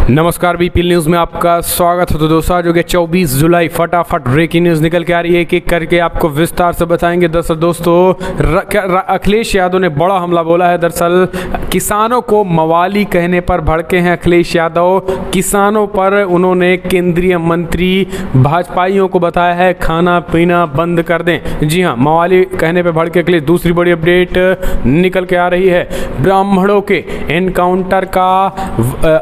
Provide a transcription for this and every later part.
नमस्कार, BPL news में आपका स्वागत है। तो दोस्तों, आज हो गया 24 जुलाई। फटाफट ब्रेकिंग न्यूज़ निकल के आ रही है, एक एक करके आपको विस्तार से बताएंगे। दरअसल दोस्तों, अखिलेश यादव ने बड़ा हमला बोला है। दरअसल किसानों को मवाली कहने पर भड़के हैं अखिलेश यादव। किसानों पर उन्होंने केंद्रीय मंत्री भाजपाइयों को बताया है खाना पीना बंद कर दें। जी हाँ, मवाली कहने पर भड़के अखिलेश। दूसरी बड़ी अपडेट निकल के आ रही है, ब्राह्मणों के एनकाउंटर का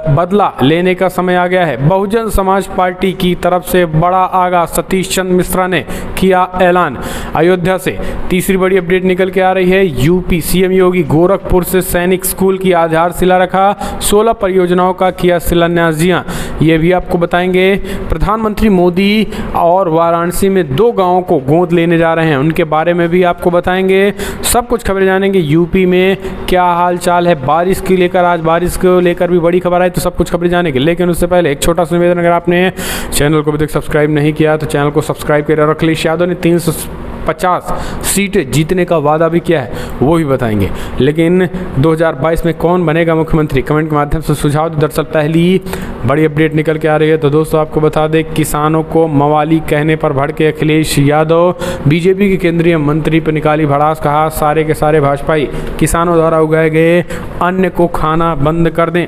बदला लेने का समय आ गया है। बहुजन समाज पार्टी की तरफ से बड़ा आगाज, सतीश चंद्र मिश्रा ने किया ऐलान। अयोध्या से तीसरी बड़ी अपडेट निकल के आ रही है, यूपी सीएम योगी गोरखपुर से सैनिक स्कूल की आधारशिला रखा, 16 परियोजनाओं का किया शिलान्यास। जी हाँ, ये भी आपको बताएंगे। प्रधानमंत्री मोदी और वाराणसी में 2 गांवों को गोद लेने जा रहे हैं, उनके बारे में भी आपको बताएंगे। सब कुछ खबरें जानेंगे। यूपी में क्या हाल चाल है बारिश की लेकर, आज बारिश को लेकर भी बड़ी खबर आई, तो सब कुछ खबरें जानेंगे। लेकिन उससे पहले एक छोटा सा निवेदन, अगर आपने चैनल को अभी तक सब्सक्राइब नहीं किया तो चैनल को सब्सक्राइब करें। और अखिलेश यादव ने 350 सीटें जीतने का वादा भी किया है, वो भी बताएंगे। लेकिन 2022 में कौन बनेगा मुख्यमंत्री, कमेंट के माध्यम से सुझाव दो। दरअसल पहली बड़ी अपडेट निकल के आ रही है। तो दोस्तों, आपको बता दें, किसानों को मवाली कहने पर भड़के अखिलेश यादव। बीजेपी के केंद्रीय मंत्री पर निकाली भड़ास, कहा सारे के सारे भाजपाई किसानों द्वारा उगाए गए अन्न को खाना बंद कर दें।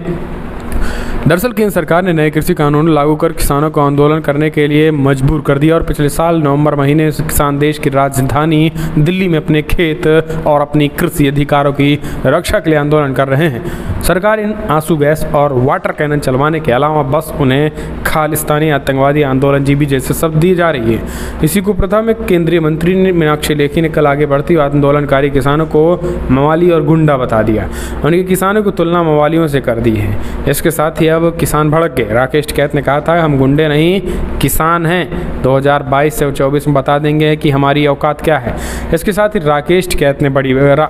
दरअसल केंद्र सरकार ने नए कृषि कानून लागू कर किसानों को आंदोलन करने के लिए मजबूर कर दिया और पिछले साल नवंबर महीने से किसान देश की राजधानी दिल्ली में अपने खेत और अपनी कृषि अधिकारों की रक्षा के लिए आंदोलन कर रहे हैं। सरकार इन आंसू गैस और वाटर कैनन चलवाने के अलावा बस उन्हें खालिस्तानी, आतंकवादी, आंदोलनजीवी जैसे शब्द दिए जा रही है। इसी को प्रथा में केंद्रीय मंत्री मीनाक्षी लेखी ने कल आगे बढ़ती आंदोलनकारी किसानों को मवाली और गुंडा बता दिया। उनके किसानों की तुलना मवालियों से कर दी है। इसके साथ ही अब किसान भड़क गए। राकेश टिकैत ने कहा था, हम गुंडे नहीं किसान हैं। 2022 से 24 में बता देंगे कि हमारी औकात क्या है। इसके साथ ही राकेश टिकैत ने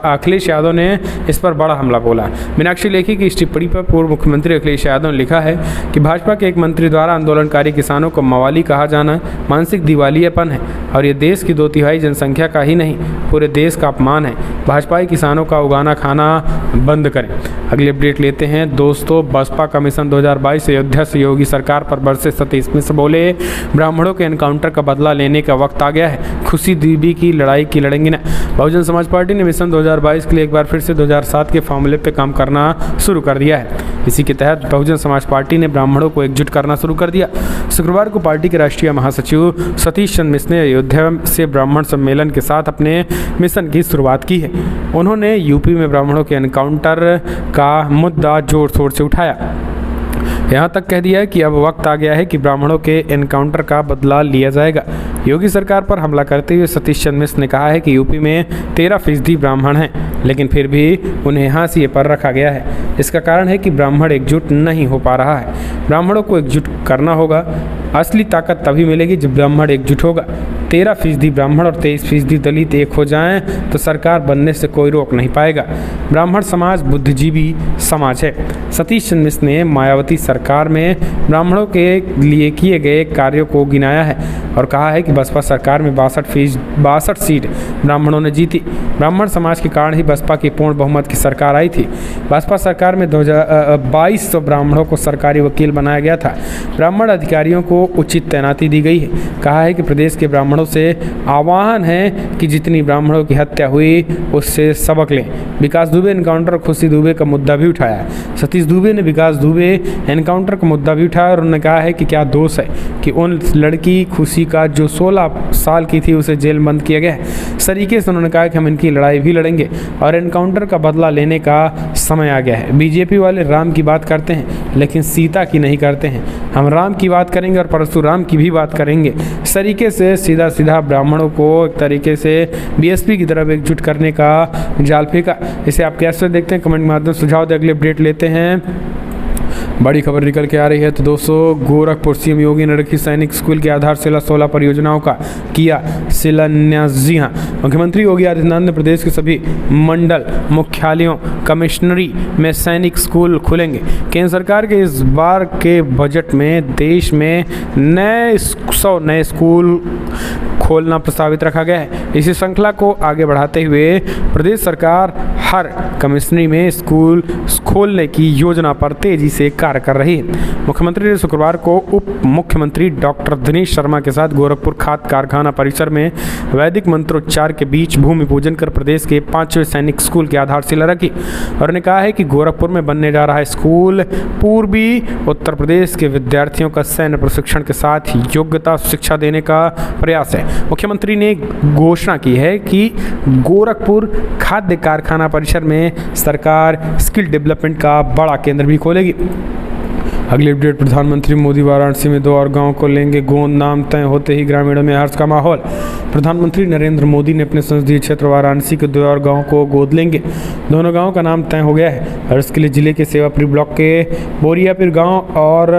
अखिलेश यादव ने इस पर बड़ा हमला बोला। मीनाक्षी लेखी की इस टिप्पणी पर पूर्व मुख्यमंत्री अखिलेश यादव ने लिखा है कि भाजपा के एक मंत्री द्वारा आंदोलनकारी किसानों को मवाली कहा जाना मानसिक दिवालियापन है और ये देश की 2/3 जनसंख्या का ही नहीं, पूरे देश का अपमान है। भाजपाई किसानों का उगाना खाना बंद करें। अगली अपडेट लेते हैं। दोस्तों, बसपा कमीशन 2022 अयोध्या से योगी सरकार पर बरसे सतीश मिश्र बोले, ब्राह्मणों के एनकाउंटर का बदला लेने का वक्त आ गया है। खुशी दीदी की लड़ाई की लड़ेंगे ना। बहुजन समाज पार्टी ने मिशन 2022 के लिए एक बार फिर से 2007 के फॉर्मूले पर काम करना शुरू कर दिया है। इसी के तहत बहुजन समाज पार्टी ने ब्राह्मणों को एकजुट करना शुरू कर दिया। शुक्रवार को पार्टी के राष्ट्रीय महासचिव सतीश चंद्र मिश्र ने अयोध्या से ब्राह्मण सम्मेलन के साथ अपने मिशन की शुरुआत की है। उन्होंने यूपी में ब्राह्मणों के एनकाउंटर का मुद्दा जोर शोर से उठाया। यहाँ तक कह दिया है कि अब वक्त आ गया है कि ब्राह्मणों के एनकाउंटर का बदला लिया जाएगा। योगी सरकार पर हमला करते हुए सतीश चंद्र मिश्र ने कहा है कि यूपी में 13% ब्राह्मण हैं, लेकिन फिर भी उन्हें हाशिए पर रखा गया है। इसका कारण है कि ब्राह्मण एकजुट नहीं हो पा रहा है। ब्राह्मणों को एकजुट करना होगा। असली ताकत तभी मिलेगी जब ब्राह्मण एकजुट होगा। 13% ब्राह्मण और 23% दलित एक हो जाएं तो सरकार बनने से कोई रोक नहीं पाएगा। ब्राह्मण समाज बुद्धिजीवी समाज है। सतीश चंद्र मिश्र ने मायावती सरकार में ब्राह्मणों के लिए किए गए कार्यों को गिनाया है और कहा है कि बसपा सरकार में 62 सीट ब्राह्मणों ने जीती। ब्राह्मण समाज के कारण ही बसपा की पूर्ण बहुमत की सरकार आई थी। बसपा सरकार में 2200 ब्राह्मणों को सरकारी वकील बनाया गया था। ब्राह्मण अधिकारियों को उचित तैनाती दी गई है। कहा है कि प्रदेश के ब्राह्मणों से आह्वान है कि जितनी ब्राह्मणों की हत्या हुई उससे सबक लें। विकास दुबे एनकाउंटर, खुशी दुबे का मुद्दा भी उठाया। सतीश दुबे ने विकास दुबे एनकाउंटर का मुद्दा भी उठाया और उन्होंने कहा है कि क्या दोष है कि उन लड़की खुशी का जो 16 साल की थी उसे जेल बंद किया गया है। इस तरीके से उन्होंने कहा कि हम इनकी लड़ाई भी लड़ेंगे और एनकाउंटर का बदला लेने का समय आ गया है। बीजेपी वाले राम की बात करते हैं लेकिन सीता की नहीं करते हैं। हम राम की बात करेंगे और परशुराम की भी बात करेंगे। इस तरीके से सीधा सीधा ब्राह्मणों को एक तरीके से बीएसपी की तरफ एकजुट करने का जाल फेंका। इसे आप कैसे देखते हैं, कमेंट के माध्यम से सुझाव दें। अगली अपडेट लेते हैं। बड़ी खबर निकल के आ रही है। तो दोस्तों, गोरखपुर सीएम योगी ने रखी सैनिक स्कूल की आधारशिला, 16 परियोजनाओं का किया शिलान्यास। जी हाँ, मुख्यमंत्री योगी आदित्यनाथ ने प्रदेश के सभी मंडल मुख्यालयों, कमिश्नरी में सैनिक स्कूल खुलेंगे। केंद्र सरकार के इस बार के बजट में देश में 100 नए स्कूल खोलना प्रस्तावित रखा गया है। इसी श्रृंखला को आगे बढ़ाते हुए प्रदेश सरकार हर कमिश्नरी में स्कूल खोलने की योजना पर तेजी से कार्य कर रही है। मुख्यमंत्री ने शुक्रवार को उप मुख्यमंत्री डॉक्टर दिनेश शर्मा के साथ गोरखपुर खाद कारखाना परिसर में वैदिक मंत्रोच्चार के बीच भूमि पूजन कर प्रदेश के 5वें सैनिक स्कूल की आधारशिला रखी और ने कहा है कि गोरखपुर में बनने जा रहा स्कूल पूर्वी उत्तर प्रदेश के विद्यार्थियों का सैन्य प्रशिक्षण के साथ योग्यता शिक्षा देने का प्रयास है। मुख्यमंत्री ने घोषणा की है कि गोरखपुर खाद्य कारखाना परिसर में सरकार स्किल डेवलपमेंट का बड़ा केंद्र भी खोलेगी। अगली अपडेट, प्रधानमंत्री मोदी वाराणसी में 2 और गांव को लेंगे गोद, नाम तय होते ही ग्रामीणों में हर्ष का माहौल। प्रधानमंत्री नरेंद्र मोदी ने अपने संसदीय क्षेत्र वाराणसी के 2 और गांव को गोद लेंगे। दोनों गांव का नाम तय हो गया है और इसके लिए जिले के सेवापुरी ब्लॉक के बोरियापुर गांव और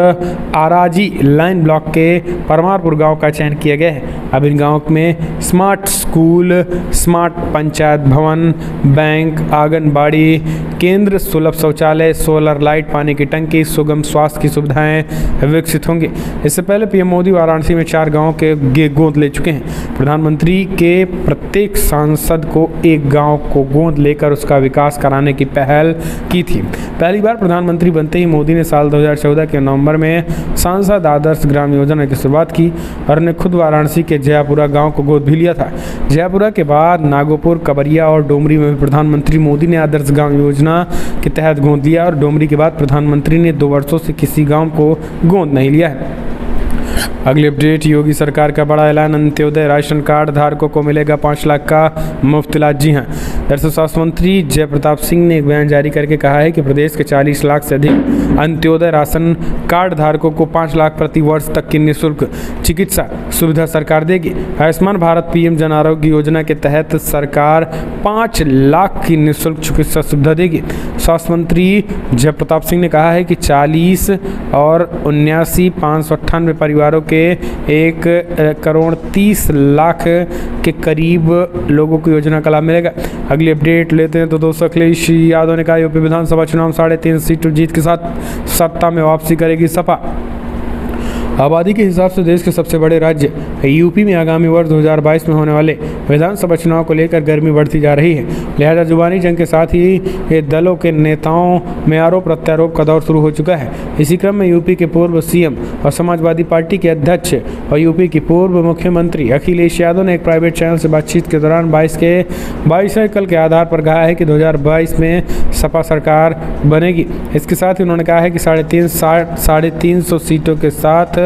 आराजी लाइन ब्लॉक के परमारपुर गांव का चयन किया गया है। अब इन गाँव में स्मार्ट स्कूल, स्मार्ट पंचायत भवन, बैंक, आंगनबाड़ी केंद्र, सुलभ शौचालय, सोलर लाइट, पानी की टंकी, सुगम स्वास्थ्य की सुविधाएं विकसित होंगी। इससे पहले पीएम मोदी वाराणसी में 4 गांवों के गोद ले चुके हैं। प्रधानमंत्री के प्रत्येक सांसद को एक गांव को गोद लेकर उसका विकास कराने की पहल की थी। पहली बार प्रधानमंत्री बनते ही मोदी ने साल 2014 के नवंबर में सांसद आदर्श ग्राम योजना की शुरुआत की और ने खुद वाराणसी के जयापुरा गांव को गोद भी लिया था। जयापुरा के बाद नागोपुर, कबरिया और डोमरी में भी प्रधानमंत्री मोदी ने आदर्श ग्राम योजना के तहत गोद लिया और डोमरी के बाद प्रधानमंत्री ने 2 वर्षों से किसी गांव को गोद नहीं लिया है। अगली अपडेट, योगी सरकार का बड़ा ऐलान, अंत्योदय राशन कार्ड धारकों को मिलेगा 5 लाख का मुफ्त इलाज। जी हाँ, दरअसल स्वास्थ्य मंत्री जय प्रताप सिंह ने एक बयान जारी करके कहा है कि प्रदेश के 40 लाख से अधिक अंत्योदय राशन कार्ड धारकों को 5 लाख प्रति वर्ष तक की निःशुल्क चिकित्सा सुविधा सरकार देगी। आयुष्मान भारत पीएम जन आरोग्य योजना के तहत सरकार 5 लाख की निःशुल्क चिकित्सा सुविधा देगी। स्वास्थ्य मंत्री जय प्रताप सिंह ने कहा है कि 40 और 79,598 परिवारों के 1,30,00,000 के करीब लोगों को योजना का लाभ मिलेगा। अगली अपडेट लेते हैं तो दोस्तों, अखिलेश यादव ने कहा यूपी विधानसभा चुनाव 3.5 सीटों जीत के साथ सत्ता में वापसी करेगी सपा। आबादी के हिसाब से देश के सबसे बड़े राज्य यूपी में आगामी वर्ष 2022 में होने वाले विधानसभा चुनाव को लेकर गर्मी बढ़ती जा रही है। लिहाजा जुबानी जंग के साथ ही दलों के नेताओं में आरोप प्रत्यारोप का दौर शुरू हो चुका है। इसी क्रम में यूपी के पूर्व सीएम और समाजवादी पार्टी के अध्यक्ष और यूपी के पूर्व मुख्यमंत्री अखिलेश यादव ने एक प्राइवेट चैनल से बातचीत के दौरान 22 के आधार पर कहा है कि 2022 में सपा सरकार बनेगी। इसके साथ ही उन्होंने कहा है कि 350 सीटों के साथ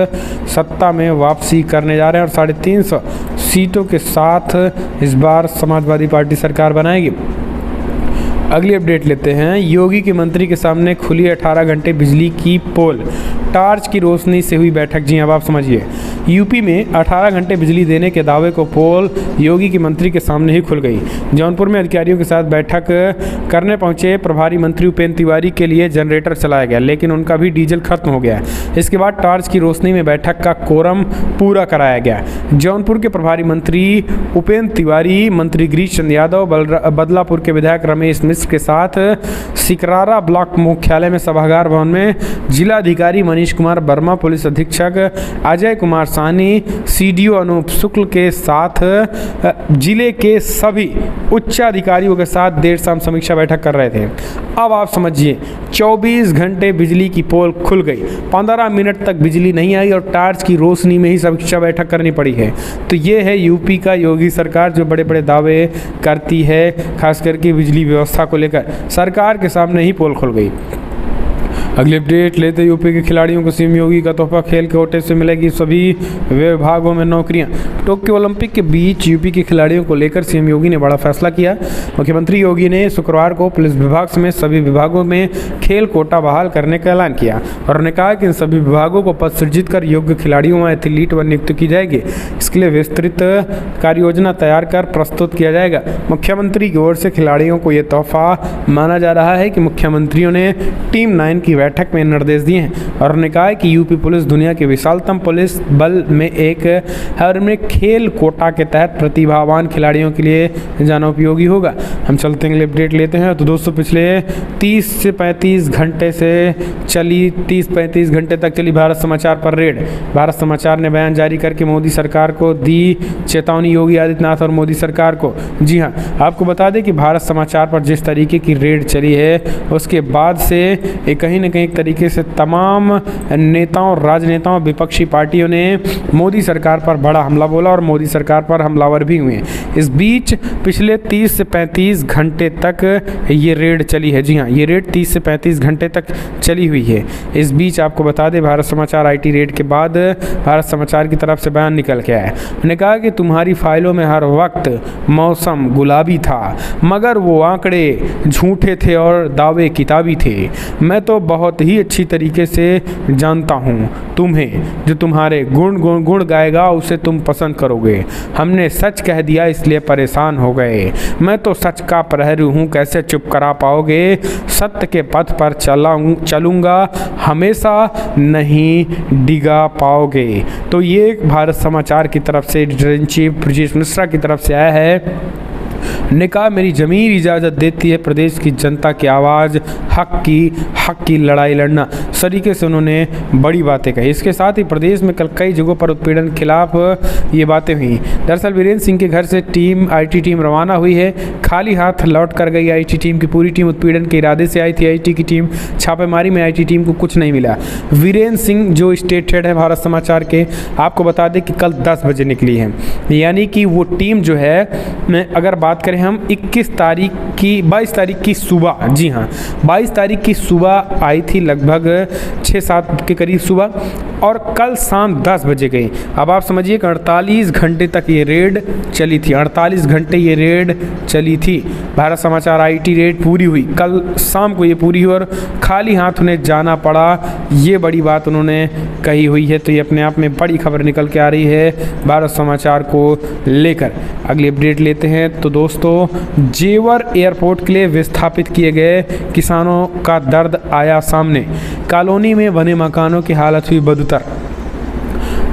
सत्ता में वापसी करने जा रहे हैं और 350 सीटों के साथ इस बार समाजवादी पार्टी सरकार बनाएगी। अगली अपडेट लेते हैं, योगी के मंत्री के सामने खुली 18 घंटे बिजली की पोल, टार्च की रोशनी से हुई बैठक। जी अब आप समझिए, यूपी में 18 घंटे बिजली देने के दावे को पोल योगी के मंत्री के सामने ही खुल गई। जौनपुर में अधिकारियों के साथ बैठक करने पहुंचे प्रभारी मंत्री उपेंद्र तिवारी के लिए जनरेटर चलाया गया, लेकिन उनका भी डीजल खत्म हो गया। इसके बाद टार्च की रोशनी में बैठक का कोरम पूरा कराया गया। जौनपुर के प्रभारी मंत्री उपेंद्र तिवारी, मंत्री गिरीश चंद्र यादव, बदलापुर के विधायक रमेश मिश्र के साथ सिकरारा ब्लॉक मुख्यालय में सभागार भवन में जिलाधिकारी मनीष कुमार वर्मा, पुलिस अधीक्षक अजय कुमार साहनी, सीडीओ अनूप शुक्ल के साथ जिले के सभी उच्चाधिकारियों के साथ देर शाम समीक्षा बैठक कर रहे थे। अब आप समझिए, 24 घंटे बिजली की पोल खुल गई, 15 मिनट तक बिजली नहीं आई और टार्च की रोशनी में ही समीक्षा बैठक करनी पड़ी है। तो ये है यूपी का योगी सरकार जो बड़े बड़े दावे करती है, खास करके बिजली व्यवस्था को लेकर। सरकार के सामने ही पोल खुल गई। अगली अपडेट लेते यूपी के खिलाड़ियों को सीएम योगी का तोहफा, खेल कोटे से मिलेगी सभी विभागों में नौकरियां। टोक्यो ओलंपिक के बीच यूपी के खिलाड़ियों को लेकर सीएम योगी ने बड़ा फैसला किया। मुख्यमंत्री योगी ने शुक्रवार को पुलिस विभाग समेत सभी विभागों में खेल कोटा बहाल करने का ऐलान किया और उन्होंने कहा कि इन सभी विभागों को पद सृजित कर योग्य खिलाड़ियों व एथलीट व नियुक्त की जाएगी। इसके लिए विस्तृत कार्य योजना तैयार कर प्रस्तुत किया जाएगा। मुख्यमंत्री की ओर से खिलाड़ियों को यह तोहफा माना जा रहा है कि मुख्यमंत्रियों ने टीम 9 की बैठक में निर्देश दिए हैं और उन्होंने कहा है कि यूपी पुलिस दुनिया के विशालतम पुलिस बल में एक है और इनमें खेल कोटा के तहत प्रतिभावान खिलाड़ियों के लिए जाना उपयोगी होगा। हम चलते हैं अपडेट लेते हैं। तो दोस्तों पिछले 30 से 35 घंटे से चली 30-35 घंटे तक चली भारत समाचार पर रेड। भारत समाचार ने बयान जारी करके मोदी सरकार को दी चेतावनी, योगी आदित्यनाथ और मोदी सरकार को। जी हाँ, आपको बता दें कि भारत समाचार पर जिस तरीके की रेड चली है उसके बाद से कहीं ना कहीं एक तरीके से तमाम नेताओं, राजनेताओं, विपक्षी पार्टियों ने मोदी सरकार पर बड़ा हमला बोला और मोदी सरकार पर हमलावर भी हुए। इस बीच पिछले 30 से 35 घंटे तक ये रेड चली है। जी हाँ, ये रेड 30 से 35 घंटे तक चली हुई है। इस बीच आपको बता दें भारत समाचार आईटी रेड के बाद भारत समाचार की तरफ से बयान निकल के आया। उन्होंने कहा कि तुम्हारी फाइलों में हर वक्त मौसम गुलाबी था, मगर वो आंकड़े झूठे थे और दावे किताबी थे। मैं तो बहुत ही अच्छी तरीके से जानता हूँ तुम्हें, जो तुम्हारे गुण गाएगा उसे तुम पसंद करोगे। हमने सच कह दिया इसलिए परेशान हो गए। मैं तो सच का प्रहरी हूँ, कैसे चुप करा पाओगे। सत्य के पथ पर चलूँगा, हमेशा नहीं डिगा पाओगे। तो ये भारत समाचार की तरफ से editor in chief Brajesh Mishra की तरफ से आया है। ने कहा मेरी ज़मीर इजाज़त देती है प्रदेश की जनता की आवाज़, हक की लड़ाई लड़ना। इस तरीके से उन्होंने बड़ी बातें कही। इसके साथ ही प्रदेश में कल कई जगहों पर उत्पीड़न के खिलाफ ये बातें हुई। दरअसल वीरेंद्र सिंह के घर से आईटी टीम रवाना हुई है। खाली हाथ लौट कर गई आईटी टीम की पूरी टीम। उत्पीड़न के इरादे से आई थी आईटी की टीम। छापेमारी में आईटी टीम को कुछ नहीं मिला। वीरेंद्र सिंह जो स्टेट हेड है भारत समाचार के, आपको बता दें कि कल 10 बजे निकली है। यानी कि वो टीम जो है, अगर बात करें हम 22 तारीख की सुबह, जी हाँ 22 तारीख की सुबह आई थी, लगभग 6-7 के करीब सुबह, और कल शाम 10 बजे गई। अब आप समझिए कि 48 घंटे तक ये रेड चली थी। 48 घंटे ये रेड चली थी। भारत समाचार आईटी रेड पूरी हुई, कल शाम को ये पूरी हुई और खाली हाथ उन्हें जाना पड़ा। ये बड़ी बात उन्होंने कही हुई है। तो ये अपने आप में बड़ी खबर निकल के आ रही है भारत समाचार को लेकर। अगली अपडेट लेते हैं। तो दोस्तों जेवर एयरपोर्ट के लिए विस्थापित किए गए किसानों का दर्द आया सामने। कॉलोनी में बने मकानों की हालत हुई बदतर।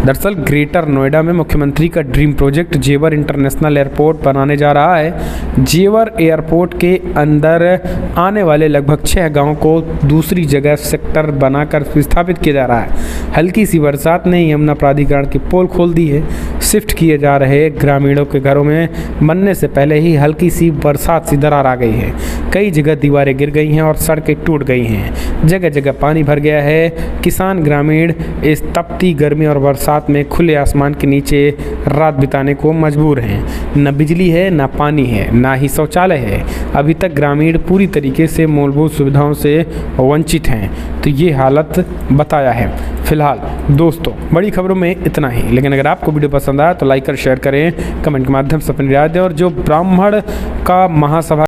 दरअसल ग्रेटर नोएडा में मुख्यमंत्री का ड्रीम प्रोजेक्ट जेवर इंटरनेशनल एयरपोर्ट बनाने जा रहा है। जेवर एयरपोर्ट के अंदर आने वाले लगभग 6 गांवों को दूसरी जगह सेक्टर बनाकर विस्थापित किया जा रहा है। हल्की सी बरसात ने यमुना प्राधिकरण की पोल खोल दी है। शिफ्ट किए जा रहे ग्रामीणों के घरों में बनने से पहले ही हल्की सी बरसात सी दरार आ गई है। कई जगह दीवारें गिर गई हैं और सड़कें टूट गई हैं। जगह जगह पानी भर गया है। किसान ग्रामीण इस तपती गर्मी और बरसात में खुले आसमान के नीचे रात बिताने को मजबूर हैं। न बिजली है, न पानी है, ना ही शौचालय है। अभी तक ग्रामीण पूरी तरीके से मूलभूत सुविधाओं से वंचित हैं। तो ये हालत बताया है। फिलहाल दोस्तों बड़ी खबरों में इतना ही, लेकिन अगर आपको वीडियो पसंद आया तो लाइक और शेयर करें, कमेंट के माध्यम से अपनी राय दें। और जो ब्राह्मण का महासभा